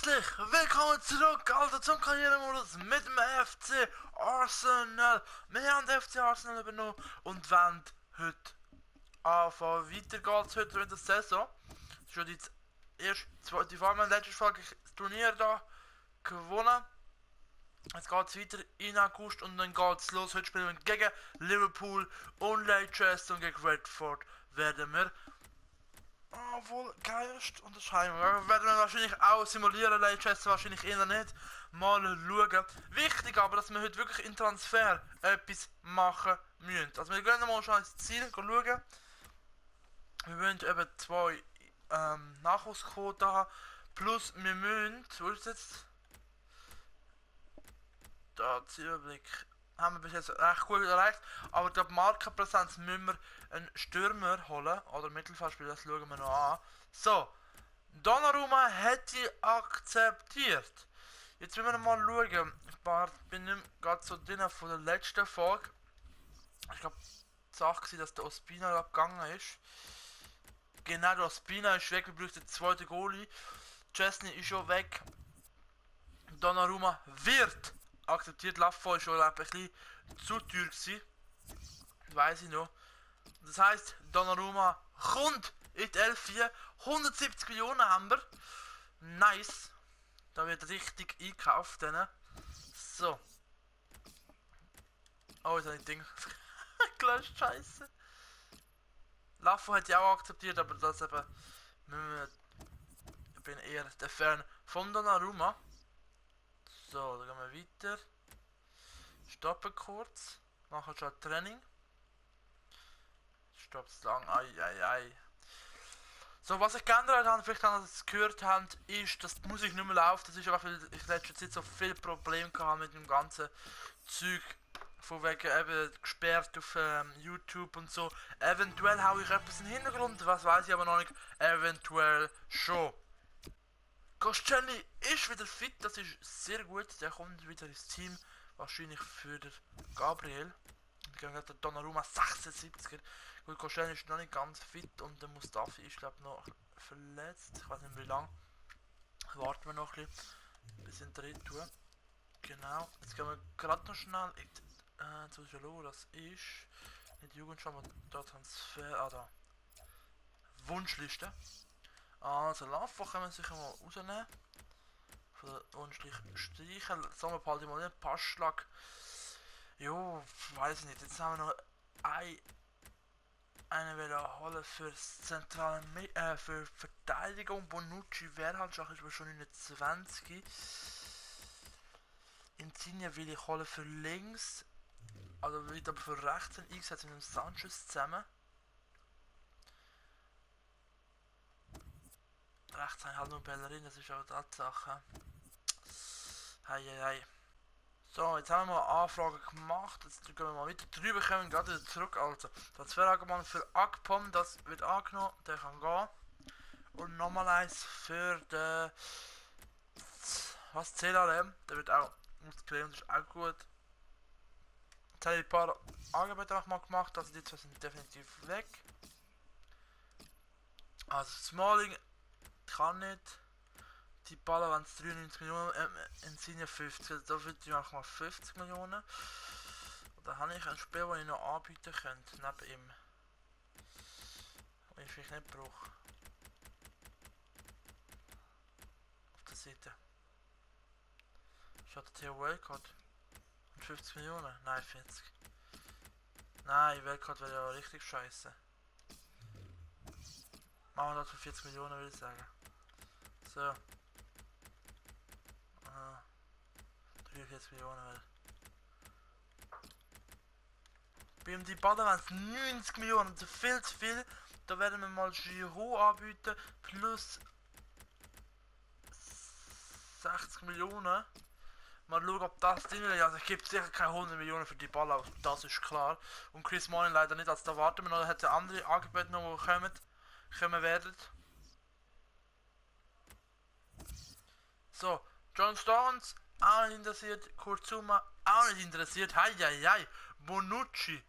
Herzlich willkommen zurück, Alter, zum Karrieremodus mit dem FC Arsenal. Wir haben den FC Arsenal übernommen und wollen heute anfangen. Weiter geht's heute mit der Saison. Das ist schon die zweite Folge, letzte Folge das Turnier da gewonnen. Jetzt geht's weiter in August und dann geht's los. Heute spielen wir gegen Liverpool und Leicester und gegen Redford werden wir wohl Geist und das Heim. Werden wir wahrscheinlich auch simulieren, Leicester wahrscheinlich eher nicht. Mal schauen. Wichtig aber, dass wir heute wirklich in Transfer etwas machen müssen. Also wir gehen mal schon ins Ziel schauen. Wir wollen eben 2 Nachwuchsquoten haben. Plus wir müssen, wo ist jetzt? Da, Zielüberblick. Haben wir bis jetzt recht gut erreicht. Aber die Markenpräsenz müssen wir einen Stürmer holen. Oder Mittelfeldspieler, das schauen wir noch an. So. Donnarumma hätte akzeptiert. Jetzt müssen wir mal schauen. Ich bin nicht gerade so drin von der letzten Folge. Ich glaube, die Sache war, dass der Ospina abgegangen ist. Genau, der Ospina ist weg. Wir brauchen den zweiten Goalie. Chesney ist schon weg. Donnarumma wird akzeptiert. Lafo ist schon ein bisschen zu teuer gewesen. Weiss ich noch. Das heisst, Donnarumma kommt in die L4. 170 Millionen haben wir. Nice. Da wird richtig einkauft. So. Oh, jetzt habe ich Ding gelöscht. Scheiße. Lafo hat ja auch akzeptiert, aber das eben. Ich bin eher der Fan von Donnarumma. So, dann gehen wir weiter. Stoppen kurz. Machen schon ein Training. Stoppt lang. Ai. So, was ich geändert habe, vielleicht haben Sie es gehört haben, ist, dass die Musik nicht mehr läuft. Das ist einfach, weil ich in letzter Zeit so viele Probleme hatte mit dem ganzen Zeug. Von wegen eben gesperrt auf YouTube und so. Eventuell haue ich etwas in den Hintergrund, was weiß ich aber noch nicht. Eventuell schon. Koscielny ist wieder fit, das ist sehr gut. Der kommt wieder ins Team. Wahrscheinlich für den Gabriel. Dann hat der Donnarumma 76er. Gut, Koscielny ist noch nicht ganz fit und der Mustafi ist glaube noch verletzt. Ich weiß nicht wie lange. Warten wir noch ein bisschen drin tun. Genau. Jetzt gehen wir gerade noch schnell in zu schauen, das ist nicht Jugendschau, aber da Transfer. Da. Wunschliste. Also Lafo können wir sicher mal rausnehmen. Von der Wunschliste streichen. Sommerpaldi mal den Passschlag. Jo, weiß nicht. Jetzt haben wir noch einen wieder holen für zentrale für Verteidigung. Bonucci wäre halt schon 29. Insigne will ich holen für links. Also wird aber für rechts eingesetzt mit dem Sanchez zusammen. Rechts haben halt nur Bellerin, das ist auch die Tatsache. Hei. So, jetzt haben wir mal Anfragen gemacht. Jetzt gehen wir mal wieder drüber, kommen gerade wieder zurück. Also, Transferangebot für Akpom, das wird angenommen, der kann gehen. Und nochmal eins für den CLRM, der wird auch ausgewählt, das ist auch gut. Jetzt habe ich ein paar Angebote noch mal gemacht, also die zwei sind definitiv weg. Also Smalling kann nicht. Die Ballen waren 93 Millionen, Insigne 50, da würde ich auch mal 50 Millionen. Und da habe ich ein Spiel, das ich noch anbieten könnte, neben ihm. Das ich vielleicht nicht brauche. Auf der Seite. Schaut der Theo Wellcott. 50 Millionen? Nein, 40. Nein, Wellcott wäre ja richtig scheiße. Machen wir das für 40 Millionen, würde ich sagen. So. 43 Millionen, weil. Bei ihm die Baden waren es 90 Millionen, das ist viel zu viel. Da werden wir mal Giro anbieten, plus 60 Millionen. Mal schauen, ob das drin ist. Also ich gebe sicher keine 100 Millionen für die Ball aus, das ist klar. Und Chris Smalling leider nicht, also da warten wir noch, da hat es andere Angebote noch, die kommen werden. So, John Stones, auch nicht interessiert, Kurzuma, auch nicht interessiert, hei, Bonucci.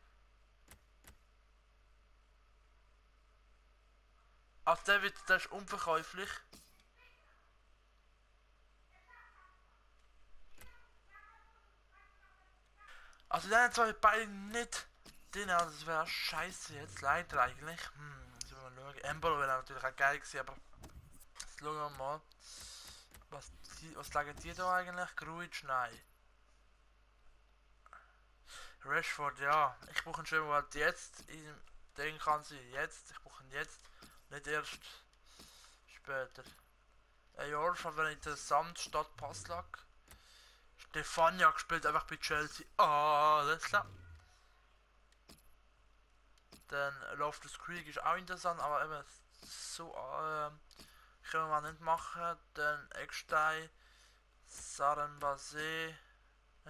Also der ist unverkäuflich. Also dann zwei beiden nicht drin, also das wäre scheiße jetzt leider eigentlich. Müssen wir mal schauen. Embolo wäre natürlich auch geil gewesen, aber jetzt schauen wir mal. Was legen die da eigentlich? Gruitsch? Nein. Rashford, ja. Ich brauche ihn schon mal jetzt. Den kann sie jetzt. Ich brauche ihn jetzt. Nicht erst später. Jorfa wäre interessant statt Passlack. Stefania gespielt einfach bei Chelsea. Alles klar. Dann Loftus Creek ist auch interessant, aber eben so können wir nicht machen. Dann Eckstein, Sarenbase,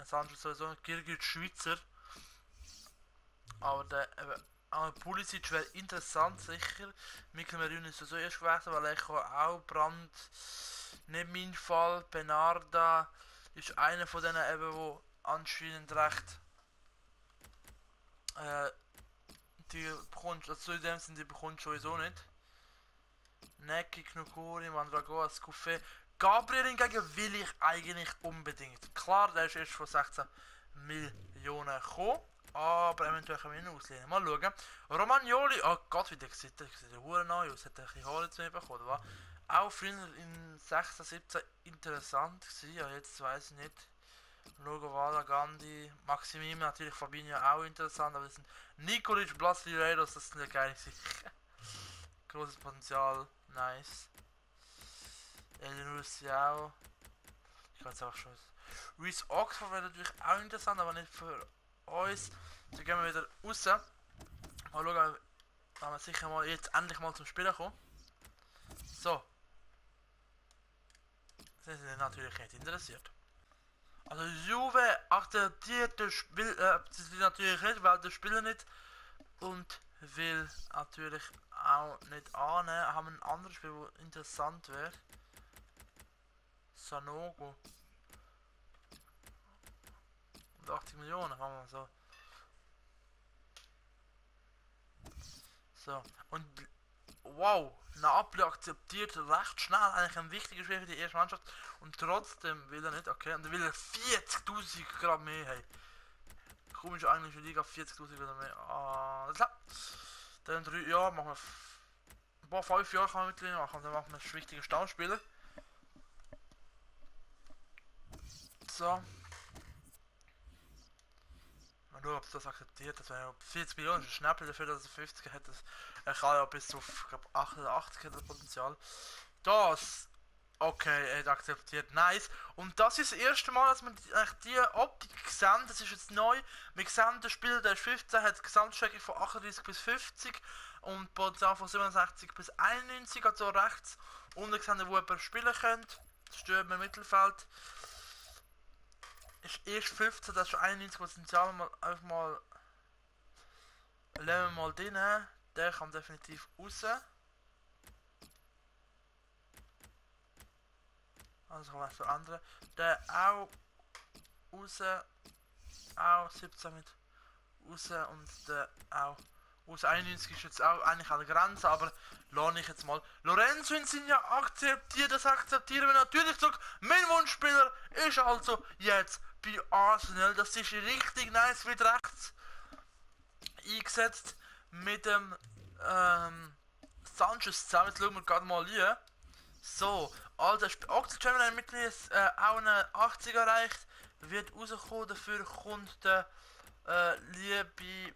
Sanchez sowieso nicht, Girgit Schweizer. Aber der Pulisic wäre interessant, sicher. Mikkel Merun ist sowieso erst gewesen, weil ich auch Brand, nicht mein Fall. Benarda ist einer von denen eben, wo anscheinend recht die bekommst, also in dem Sinne, die bekommst sowieso nicht. Neki, Knukuri, Mandragoa, Skuffe. Gabriel hingegen will ich eigentlich unbedingt. Klar, der ist erst von 16 Millionen gekommen, aber eventuell können wir ihn auslehnen. Mal schauen. Romagnoli, oh Gott, wie der sieht der neu aus. Hat er ein bisschen Haare zu mir bekommen, oder? Auch früher in 16, 17 interessant gewesen, ja, jetzt weiß ich nicht. Logovala, Gandhi, Maximim, natürlich Fabinho auch interessant, aber das sind Nikolic, Brasileiros, das sind ja geil. Großes Potenzial, nice. Elinus auch. Ich kann es auch schon. Reese Oxford wäre natürlich auch interessant, aber nicht für uns. Dann gehen wir wieder raus. Mal schauen, wenn wir sicher mal jetzt endlich mal zum Spielen kommen. So. Sie sind natürlich nicht interessiert. Also Juve akzeptiert das Spiel natürlich nicht, weil das Spieler nicht und will natürlich auch nicht annehmen. Haben ein anderes Spiel, wo interessant wäre. Sanogo. Und 80 Millionen haben wir so. So. Und wow, Napoli akzeptiert recht schnell eigentlich ein wichtiges Spiel für die erste Mannschaft und trotzdem will er nicht, okay, und er will 40.000 Gramm mehr haben. Komisch eigentlich in der Liga 40.000 wieder mehr. Ah, dann 3 Jahre machen wir. Boah, 5 Jahre kann man mit denen machen und dann machen wir das wichtige Stammspieler. So. Mal schauen, ob es das akzeptiert. Das wäre 40 Millionen, ist Schnäppel dafür, dass er 50 hat. Er kann ja bis auf, glaube 88 hat das Potenzial. Das. Okay, er hat akzeptiert. Nice. Und das ist das erste Mal, dass wir die Optik sehen. Das ist jetzt neu. Wir sehen, der Spieler, der ist 15, hat Gesamtstrecke von 38 bis 50 und Potenzial von 67 bis 91. Also rechts unten sehen, wo jemand spielen könnte. Das steht im Mittelfeld. Ist erst 15, das ist schon 91 Potenzial. Einfach mal. Lassen wir mal den. Der kann definitiv raus. Also kann man verändern. Der auch raus. Auch 17 mit raus und der auch raus. 91 ist jetzt auch eigentlich an der Grenze, aber lohne ich jetzt mal. Lorenzo Insigne akzeptiert, das akzeptieren wir natürlich zurück. Mein Wunschspieler ist also jetzt bei Arsenal. Das ist richtig nice, wird rechts eingesetzt mit dem Sanchez zusammen. Jetzt schauen wir gerade mal hier. So, also Oxygen hat mittlerweile auch eine 80 erreicht. Wird rauskommen, dafür kommt der liebe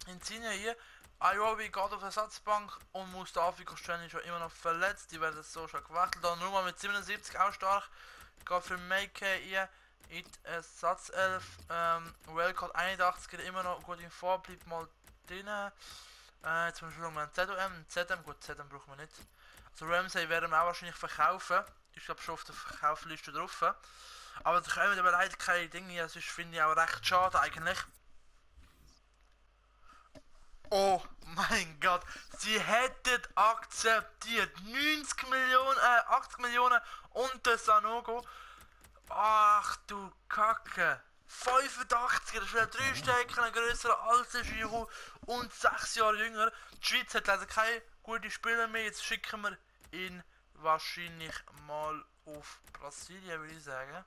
Insigne hier. Ayobi geht auf Ersatzbank und Mustafi Kosteni ist schon immer noch verletzt. Die werden so schon gewechselt. Dann nur mal mit 77 auch stark. Geht für Make hier in Ersatzelf. Wellcott 81 geht immer noch gut in Form, bleibt mal drin. Jetzt müssen wir mal ein ZM, gut, ZM brauchen wir nicht. Also Ramsey werden wir auch wahrscheinlich verkaufen. Ich glaube schon auf der Verkaufsliste drauf. Aber da kommen aber leider keine Dinge, das finde ich auch recht schade eigentlich. Oh mein Gott, sie hätten akzeptiert 90 Millionen, 80 Millionen und der Sanogo. Ach du Kacke. 85, das wäre 3 Stärken, ein größerer als der Giro und 6 Jahre jünger. Die Schweiz hat leider keine guten Spieler mehr. Jetzt schicken wir ihn wahrscheinlich mal auf Brasilien, würde ich sagen.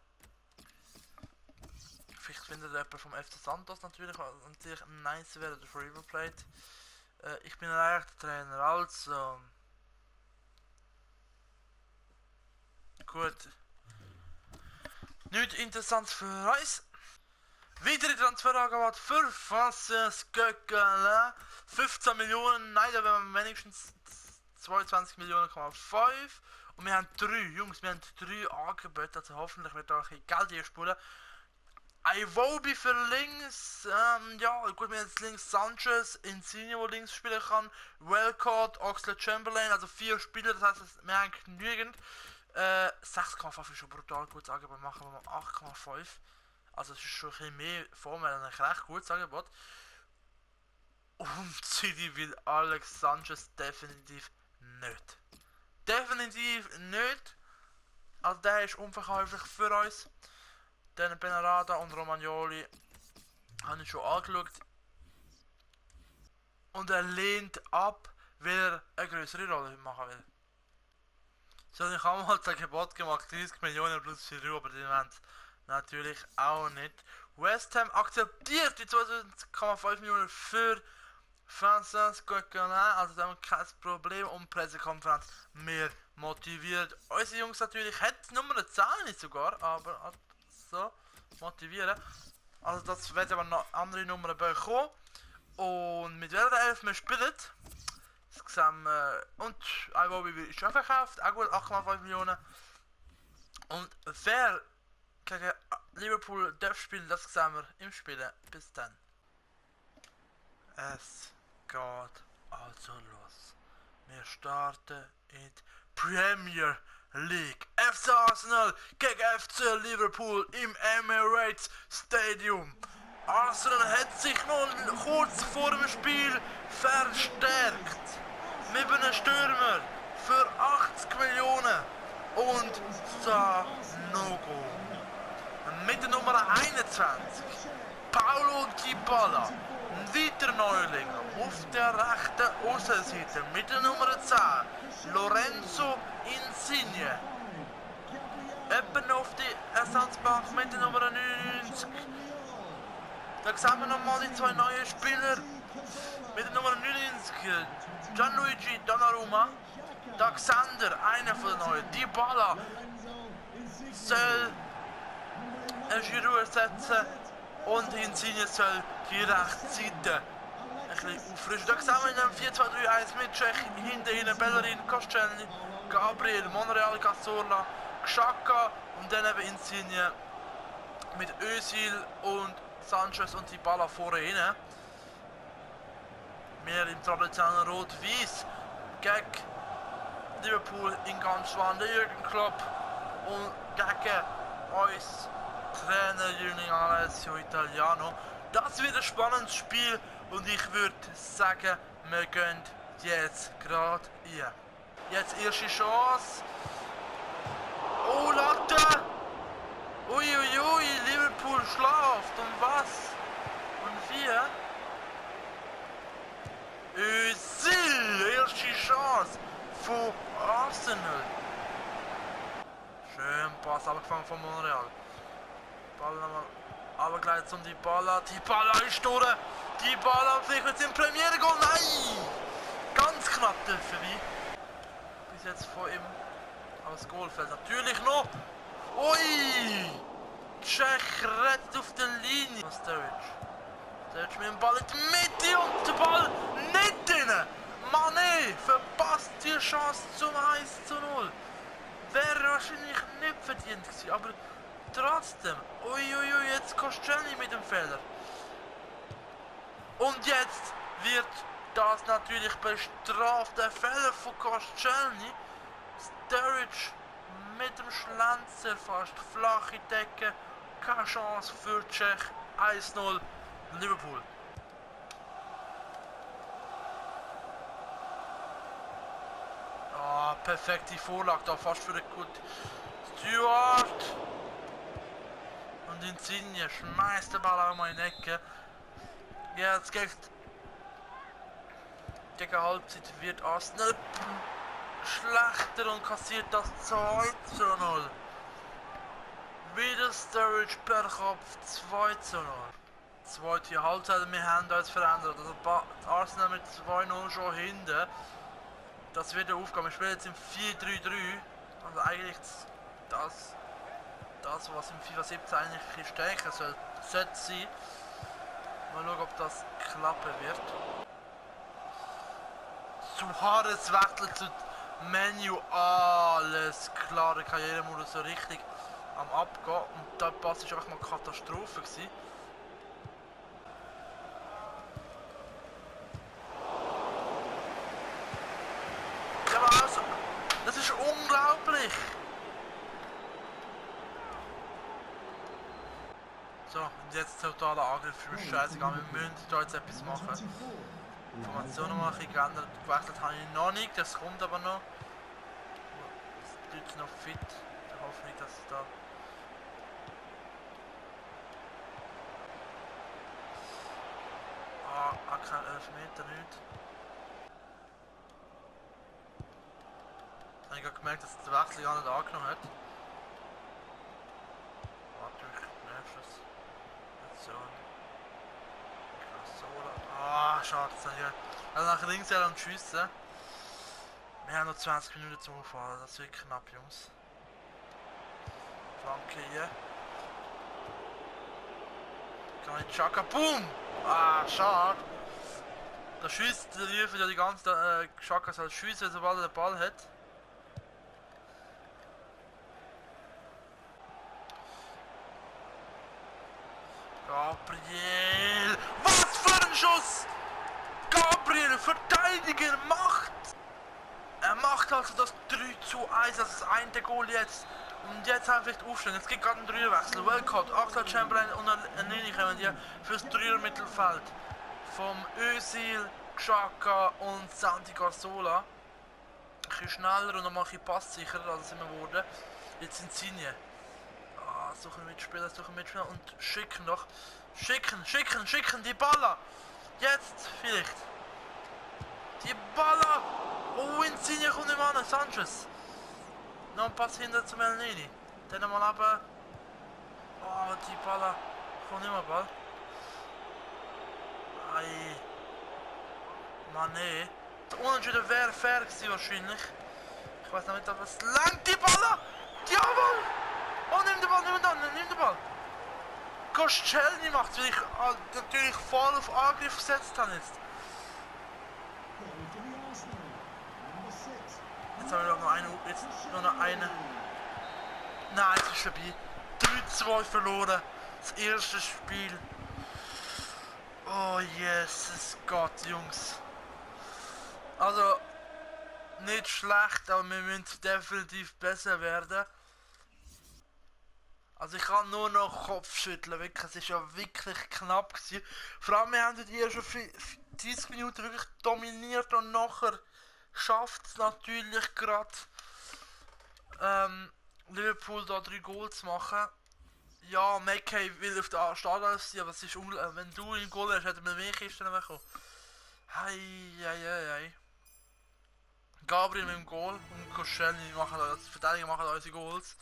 Vielleicht findet jemand vom FC Santos natürlich nice wäre, oder von River Plate. Ich bin eigentlich der Trainer, also... Gut. Nichts Interessantes für uns. Weitere Transferangebot für Francis Coquelin. 15 Millionen, nein, da wären wir wenigstens 22 Millionen,5. Und wir haben 3, Jungs, wir haben 3 Angebote, also hoffentlich wird da ein bisschen Geld einspulen. Iwobi für links, ja gut, wir haben jetzt links Sanchez, Insigne, der links spielen kann, Wellcott, Oxlade-Chamberlain, also 4 Spieler, das heißt, wir haben genügend. 6,5 ist schon brutal gut, Angebot machen wir mal 8,5. Also es ist schon ein bisschen mehr Formel, ein recht gutes Angebot. Und City will Alex Sanchez definitiv nicht. Definitiv nicht. Also der ist unverkäuflich für uns. Dann Benarada und Romagnoli habe ich schon angeschaut. Und er lehnt ab, weil er eine größere Rolle machen will. So, ich habe mal das Gebot gemacht, 30 Millionen plus 4 Euro, aber die wollen natürlich auch nicht. West Ham akzeptiert die 22,5 Millionen für Francis Coquelin, also da haben wir kein Problem, und Pressekonferenz mehr motiviert. Unsere Jungs natürlich hätten Nummer 10 nicht sogar, aber so motivieren. Also das wird aber noch andere Nummern bekommen. Und mit welcher Elf wir spielen, das sehen wir. Und Iwobi ist schon verkauft, auch gut 8,5 Millionen. Und wer gegen Liverpool darf spielen, das sehen wir im Spielen. Bis dann. Es geht also los. Wir starten in die Premier League. FC Arsenal gegen FC Liverpool im Emirates Stadium. Arsenal hat sich noch kurz vor dem Spiel verstärkt. Mit einem Stürmer für 80 Millionen und Sanogo. Mit der Nummer 21 Paulo Dybala, ein weiterer Neuling auf der rechten Außenseite mit der Nummer 10 Lorenzo Insigne. Eben auf die Ersatzbank mit der Nummer 99. Da sehen wir nochmal die 2 neuen Spieler mit der Nummer 99 Gianluigi Donnarumma. Da Xander, einer von den neuen. Dybala soll Giroud ersetzen und Insigne soll die rechte Seite ein bisschen auffrischen. Da sehen wir in einem 4-2-3-1 mit Tschech, hinter ihnen Bellerin, Koscielny, Gabriel, Monreal, Cazorla, Xhaka und dann eben Insigne mit Özil und Sanchez und Dybala vorne rein. Wir im traditionellen Rot-Weiß gegen Liverpool in ganz schwander Jürgen Klopp und gegen uns Trainer Julian Alessio Italiano. Das wird ein spannendes Spiel und ich würde sagen, wir gehen jetzt gerade rein. Jetzt erste Chance. Oh, Latte! Uiuiui, Liverpool schlaft. Und was? Und wir? Özil, erste Chance von Arsenal. Schön Pass abgefangen von Monreal. Ball nochmal abgegleitet zum Dybala. Dybala ist durch. Dybala vielleicht mit dem Premiere-Goal. Nein! Ganz knapp vorbei. Bis jetzt von ihm. Aber das Goal fällt natürlich noch. Ui! Tschech rettet auf der Linie. Sturridge mit dem Ball in die Mitte und der Ball nicht drin. Mané verpasst die Chance zum 1:0. Wäre wahrscheinlich nicht verdient gewesen, aber trotzdem. Uiuiui, jetzt Koscielny mit dem Fehler. Und jetzt wird das natürlich bestraft. Der Fehler von Koscielny. Sturridge mit dem Schlenzer fast. Flache Decke. Keine Chance für Tschech. 1:0 Liverpool. Ah, perfekte Vorlage da, fast für den gut. Stewart. Und Insigne schmeißt den Ball auch mal in die Ecke. Ja, jetzt gegen Halbzeit wird Arsenal schlechter und kassiert das 2:0. Wieder Sturridge per Kopf 2:0. Zweite Halbzeit, wir haben uns verändert. Also Arsenal mit 2:0 schon hinten. Das wird der Aufgabe. Wir spielen jetzt im 4-3-3. Also eigentlich das was im FIFA 17 eigentlich stärker sollte sein. Mal schauen, ob das klappen wird. Suarez wechselt zu Menu. Alles klar, der Karrieremodus so richtig am Abgehen. Und der Pass war einfach mal Katastrophe gewesen. Ja, aber also, das ist unglaublich. So, und jetzt totaler Angriff für mich. Scheißegal, wir müssen da jetzt etwas machen. Information noch mal ein bisschen geändert. Gewechselt habe ich noch nicht, das kommt aber noch. Die Leute noch fit. Ich hoffe nicht, dass es da. Kein Elfmeter nicht. Ich habe gerade gemerkt, dass der Wechsel gar nicht angenommen hat. Warte, ich nerv es. So. Schade, das habe ich also nach links und schiessen. Wir haben noch 20 Minuten zum Auffahren, das wird knapp, Jungs. Flanke hier. Kann ich Chaka, boom! Schade. Da schießt der Liefer ja die ganze Chaka soll schiessen, sobald er den Ball hat. Gabriel! Was für ein Schuss! Gabriel, Verteidiger, macht! Er macht also das 3:1, das ist ein Goal jetzt. Und jetzt haben wir vielleicht aufstellen. Es gibt gerade einen Dreierwechsel. Welcott, Axel Chamberlain und Nini kommen hier fürs Dreier-Mittelfeld. Vom Özil, Xhaka und Santi Cazorla. Ein bisschen schneller und noch mal ein bisschen passsicherer, als sind wir geworden. Jetzt sind sie hier. Suchen Mitspieler und schicken doch. Schicken, die Baller! Jetzt vielleicht. Die Baller! Oh, Insigne kommt nicht mehr an, Sanchez. Noch ein Pass hinter zum El Neni. Dann mal runter. Oh, die Baller. Kommt nicht mehr Ball. Ei. Mané. Der Unentschieden wäre fair gewesen wahrscheinlich. Ich weiß noch nicht, ob es langt. Die Baller! Jawohl! Oh, nimm den Ball! Koscielny macht, weil ich natürlich voll auf Angriff gesetzt habe jetzt. Jetzt haben wir noch eine. Nein, es ist vorbei. 3:2 verloren. Das erste Spiel. Oh Jesus Gott, Jungs. Also, nicht schlecht, aber wir müssen definitiv besser werden. Also ich kann nur noch Kopfschütteln, wirklich, es war ja wirklich knapp gewesen. Vor allem, wir haben die ersten 30 Minuten wirklich dominiert und nachher schafft es natürlich gerade Liverpool da 3 Goal zu machen. Ja, McKay will auf der Startelf sein, aber es ist wenn du einen Goal hast, hätte man mehr Kisten bekommen. Hei. Gabriel mit dem Goal und Koscielny machen die Verteidiger machen unsere Goals.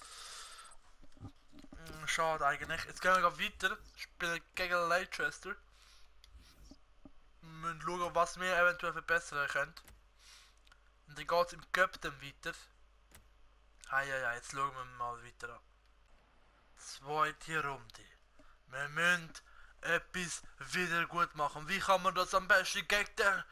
Schade eigentlich. Jetzt gehen wir weiter. Spielen gegen Leicester. Wir müssen schauen, was wir eventuell verbessern können. Und dann geht es im Cup dann weiter. Jetzt schauen wir mal weiter an. Zweite Runde. Wir müssen etwas wieder gut machen. Wie kann man das am besten gegen den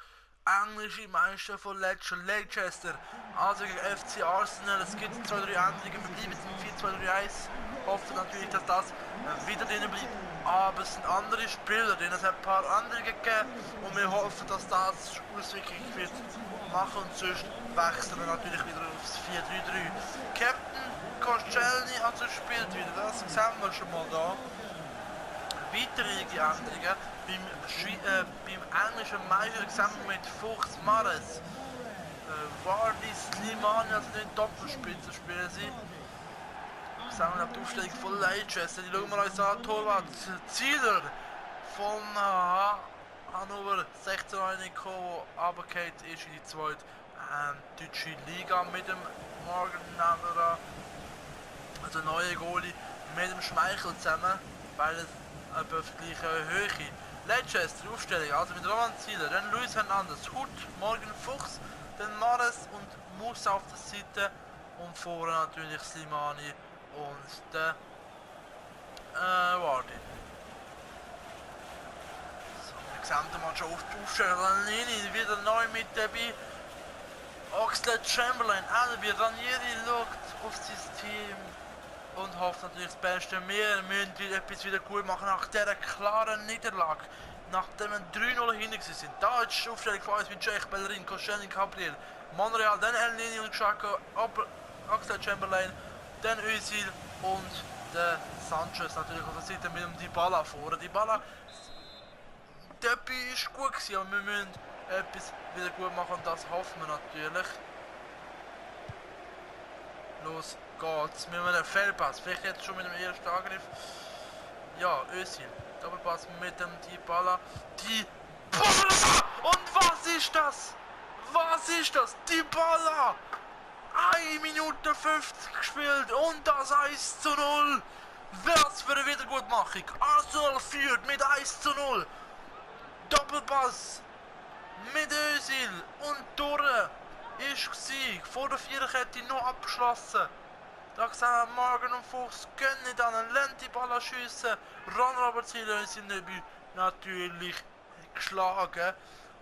englischen Meister von Leicester? Also gegen FC Arsenal. Es gibt 2-3 Änderungen. Wir bleiben im 4-2-3-1. Hoffen natürlich, dass das wieder drin bleibt. Aber es sind andere Spieler drin. Es hat ein paar andere gegeben. Und wir hoffen, dass das Auswirkungen wird machen. Und sonst wechseln wir natürlich wieder aufs 4-3-3. Captain Koscielny hat gespielt wieder. Das sehen wir schon mal da. Weitere Änderungen beim englischen Meister sehen wir mit Fuchs Mares. Vardy, Slimani, also nicht Doppelspitze spielen sie. Sehen wir die Aufstellung von Leicester. Die schauen wir uns an. Torwart Zieler von Hannover 16 reingekommen, der runtergefallen ist in die zweite deutsche Liga mit dem Morgan Naderer. Also neue Goalie mit dem Schmeichel zusammen, weil es etwa auf die gleiche Höhe. Leicester, Aufstellung, also mit Roman Zieler, dann Luis Hernandez, Hut, Morgan Fuchs, dann Mares und Musa auf der Seite und vorne natürlich Slimani und der Wardy. So, wir sehen den Mann schon auf die Aufstellung, Lini wieder neu mit dabei. Oxlade Chamberlain, Albi, Ranieri schaut auf sein Team und hofft natürlich das Beste. Wir müssen etwas wieder gut machen nach dieser klaren Niederlage. Nachdem wir 3-0 hinten sind. Da ist die Aufstellung von uns mit Cech, Bellerin, Koscielny, Gabriel, Monreal, dann El Nini und Xhaka, Oxlade Chamberlain, dann Özil und der Sanchez natürlich auf der Seite mit dem Dybala vorne. Dybala, der Derby ist gut gewesen, aber wir müssen etwas wieder gut machen und das hoffen wir natürlich. Los geht's. Wir haben einen Fehlpass. Vielleicht jetzt schon mit dem ersten Angriff. Ja, Özil. Doppelpass mit dem Dybala. Dybala! Und was ist das? Was ist das? Dybala! 1 Minute 50 gespielt und das 1:0. Was für eine Wiedergutmachung. Arsenal führt mit 1:0. Doppelpass mit Özil und Torre ist gsi. Vor der Viererkette noch abgeschlossen. Da sehen wir Morgan und Fuchs können dann einen Dybala schiessen. Ron Robert sind natürlich geschlagen.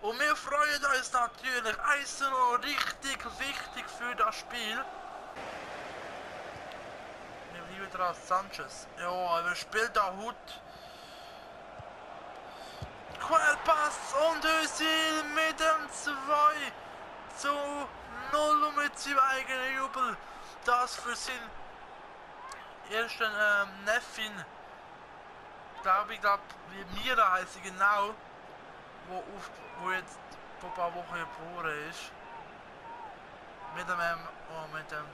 Und wir freuen uns natürlich. 1:0 richtig wichtig für das Spiel. Wir bleiben dran, Sanchez. Ja, er spielt da Hut. Querpass und Özil mit dem 2:0 und mit seinem eigenen Jubel. Das für seinen ersten Neffin. Ich glaube, wie Mira heißt sie genau, wo jetzt vor ein paar Wochen geboren ist. Mit dem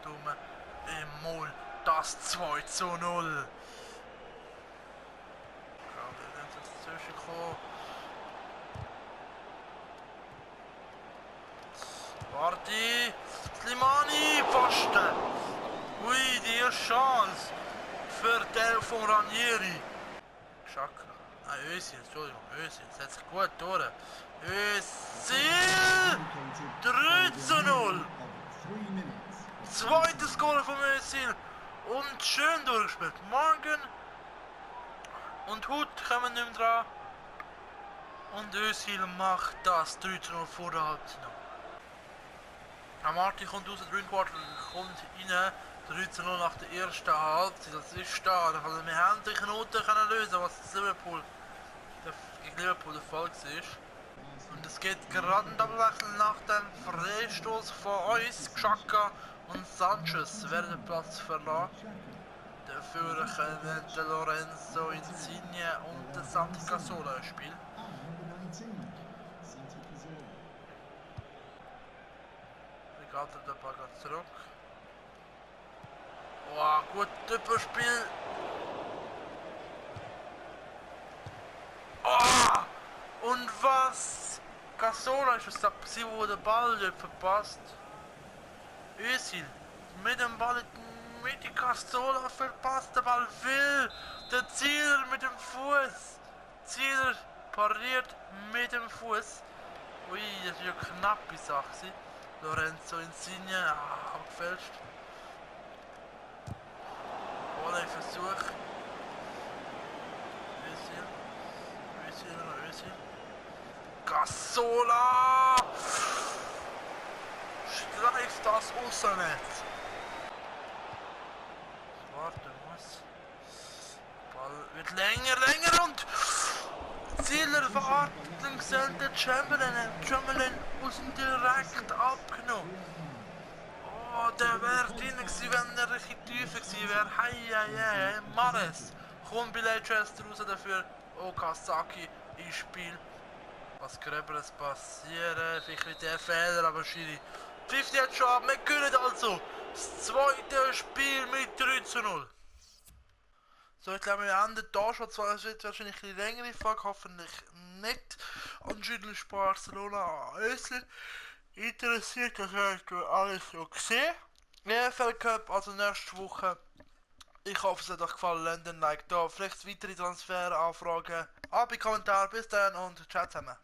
Daumen im Maul. Das 2:0. Warty, Slimani, Pfosten. Ui, die erste Chance für den von Ranieri. Xhaka. Özil, Entschuldigung, Özil, setzt sich gut durch. Özil! 3:0. Zweites Goal von Özil. Und schön durchgespielt. Morgan und Hut kommen nicht mehr dran. Und Özil macht das 3:0 vor der Halbzeit. Martin kommt aus der Drinkwater, kommt rein, 3:0 nach der ersten Halbzeit, das ist stark. Also wir haben die Knoten können lösen, was gegen Liverpool der Fall war. Und es geht gerade ein Doppelwechsel nach dem Freistoß von uns. Xhaka und Sanchez werden den Platz verlassen. Dafür können der Lorenzo Insigne und der Santi Cazorla ins Spiel. Geht der Ball zurück. Wow, gut Überspiel. Oh! Und was? Cazorla ist es, wo der Ball verpasst. Özil mit dem Ball mit die Cazorla verpasst der Ball will. Der Zieler mit dem Fuß. Zieler pariert mit dem Fuß. Ui, das ist ja knappe Sache. Lorenzo Insigne, abgefälscht. Ohne Versuch. Özil. Cazorla! Streift das Außennetz. Warte, was? Ball wird länger und Zieler verwarten gesehen, der Chamberlain aus dem direkt abgenommen. Oh, der wäre drin gewesen, wenn er richtig tiefer gewesen wäre. Hei, Mares kommt bei Leicester raus dafür. Okazaki ins Spiel. Was Gröberes passieren, vielleicht der Fehler, aber Schiri. 50 jetzt schon ab, wir können also das zweite Spiel mit 3:0. So, ich glaube, wir enden da schon. Zwar es wird wahrscheinlich eine längere Folge, hoffentlich nicht. Anscheinend ist Barcelona Özil interessiert, das habt ihr alles so gesehen. EFL Cup, also nächste Woche Ich hoffe, es hat euch gefallen. Lasst ein Like da. Vielleicht weitere Transferanfragen. Ab in die Kommentare. Bis dann und ciao zusammen.